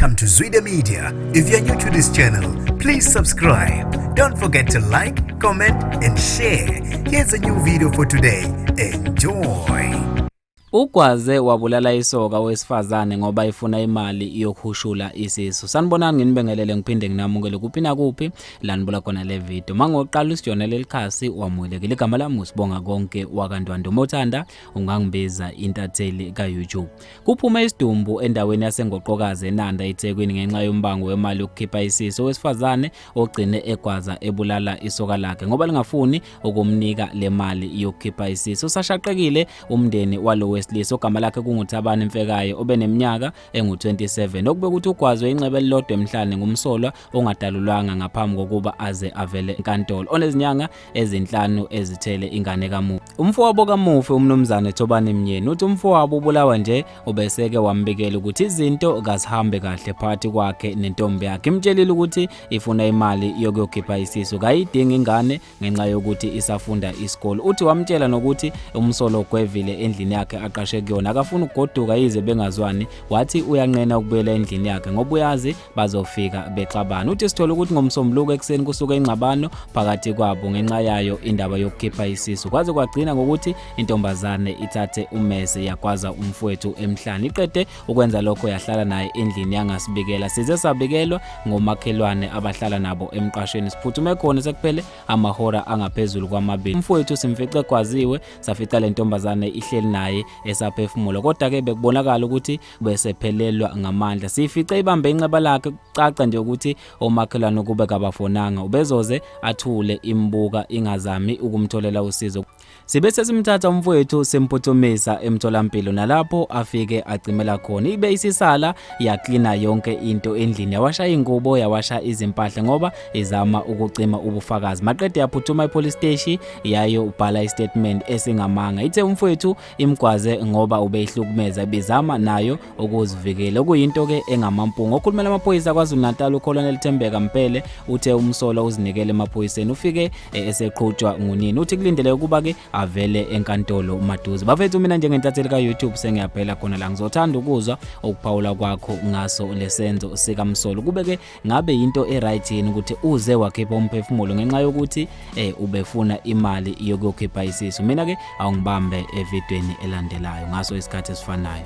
Welcome to Zwida Media. If you're new to this channel, please subscribe. Don't forget to like, comment and share. Here's a new video for today. Enjoy. Ogwaze wabulala isoka ngowesifazane ngoba efuna imali yokuhushula isisu. Sanibonani nginibingelele ngiphinde nginamukele kuphi na kuphi la nibola khona le video. Mangoqala usijonele elikhasi wamulekile igama lami usibonga konke wakandwando mothanda ungangibiza intatheli ka YouTube. Kuphuma isidumbu endaweni yasengoqokaze eNanda eThekwini ngenxa yombango wemali yokukhipha isisu owesifazane ogcine egwaza ebulala isoka lakhe ngoba lingafuni ukumnika le mali yokukhipha isisu. Bashaqekile umndeni walo wesilisa ogama lakhe kunguthabani Mfekayo obeneminyaka engu27 okube ukuthi ugwazwe inxebe elilodwa emhlanje ngumsolwa ongadalulwanga ngaphambi kokuba aze avele enkantolo onezinyanga ezinhlanu ezithele ingane kaMufi. Umfowabo kaMufi umnumzane Thobani Mnyeni uthi umfowabo ubulawa nje ubeseke wambikela ukuthi izinto kazihambe kahle phakathi kwakhe nentombi yakhe. Imtshelile ukuthi ifuna imali yokukhipha isisu kayidinga ingane ngenxa yokuthi isafunda isikole. Uthi wamtshela nokuthi umsolo gwevile endlini yakhe aqashe kuyona akafuna ukugoduka yize bengazwani wathi uyanqena ukubuyela endlini yakhe ngoba uyazi bazofika bexabana. Uthi sithola ukuthi ngomsombuluko ekseni kusuka ingxabano phakathi kwabo ngenxa yayo indaba yokukhipha isisu kwaze kwagcina ngokuthi intombazane ithathe umese yakwaza umfowethu emhlanje. Iqede ukwenza lokho yahlala naye endlini yangasibikela size sabikelwa ngomakhelwane abahlala nabo emqashweni. Siphuthume khona sekuphele amahora angaphezulu kwamabili. Umfowethu simfice egwaziwe safica le ntombazane ihleli naye esaphefumula kodwa ke bekubonakala ukuthi besephelelwa ngamandla. Sifice ibambe inxeba lakhe kucaca nje ukuthi omakhelwane kube kabafonanga ubezoze athule imbuka ingazami ukumtholela usizo. Sibe sesimthatha umfowethu semphuthumisa emtholampilo nalapho afike acimela khona. Ibe isisala yaklina yonke into endlini yawasha ingubo yawasha izimpahla ngoba izama ukucima ubufakazi. Maqede yaphuthuma epolice station yayo ubhala istatement esingamanga. Ithe umfowethu imgwaze ngoba ubehlukumeza bizama nayo ukuzivikela okuyinto ke engamampungu. Okhulumela amaphoyisa kwaZulu Natal uColonel Thembeka Mpele uthe umsolo uzinikele emaphoyiseni ufike eseqhutshwa ngunini. Uthi kulindele ukuba ke avele enkantolo maduze. Bafethu mina njengentatheli ka YouTube sengiyaphela khona la ngizothanda ukuzwa ukuphawula kwakho ngaso lesenzo sikaMsolo. Kube ke ngabe into eright yini ukuthi uze wakhipha umphefumulo ngenxa yokuthi ubefuna imali yokukhipha isisu. Mina ke awungibambe evidweni elandelayo ngaso isikhathi esifanayo.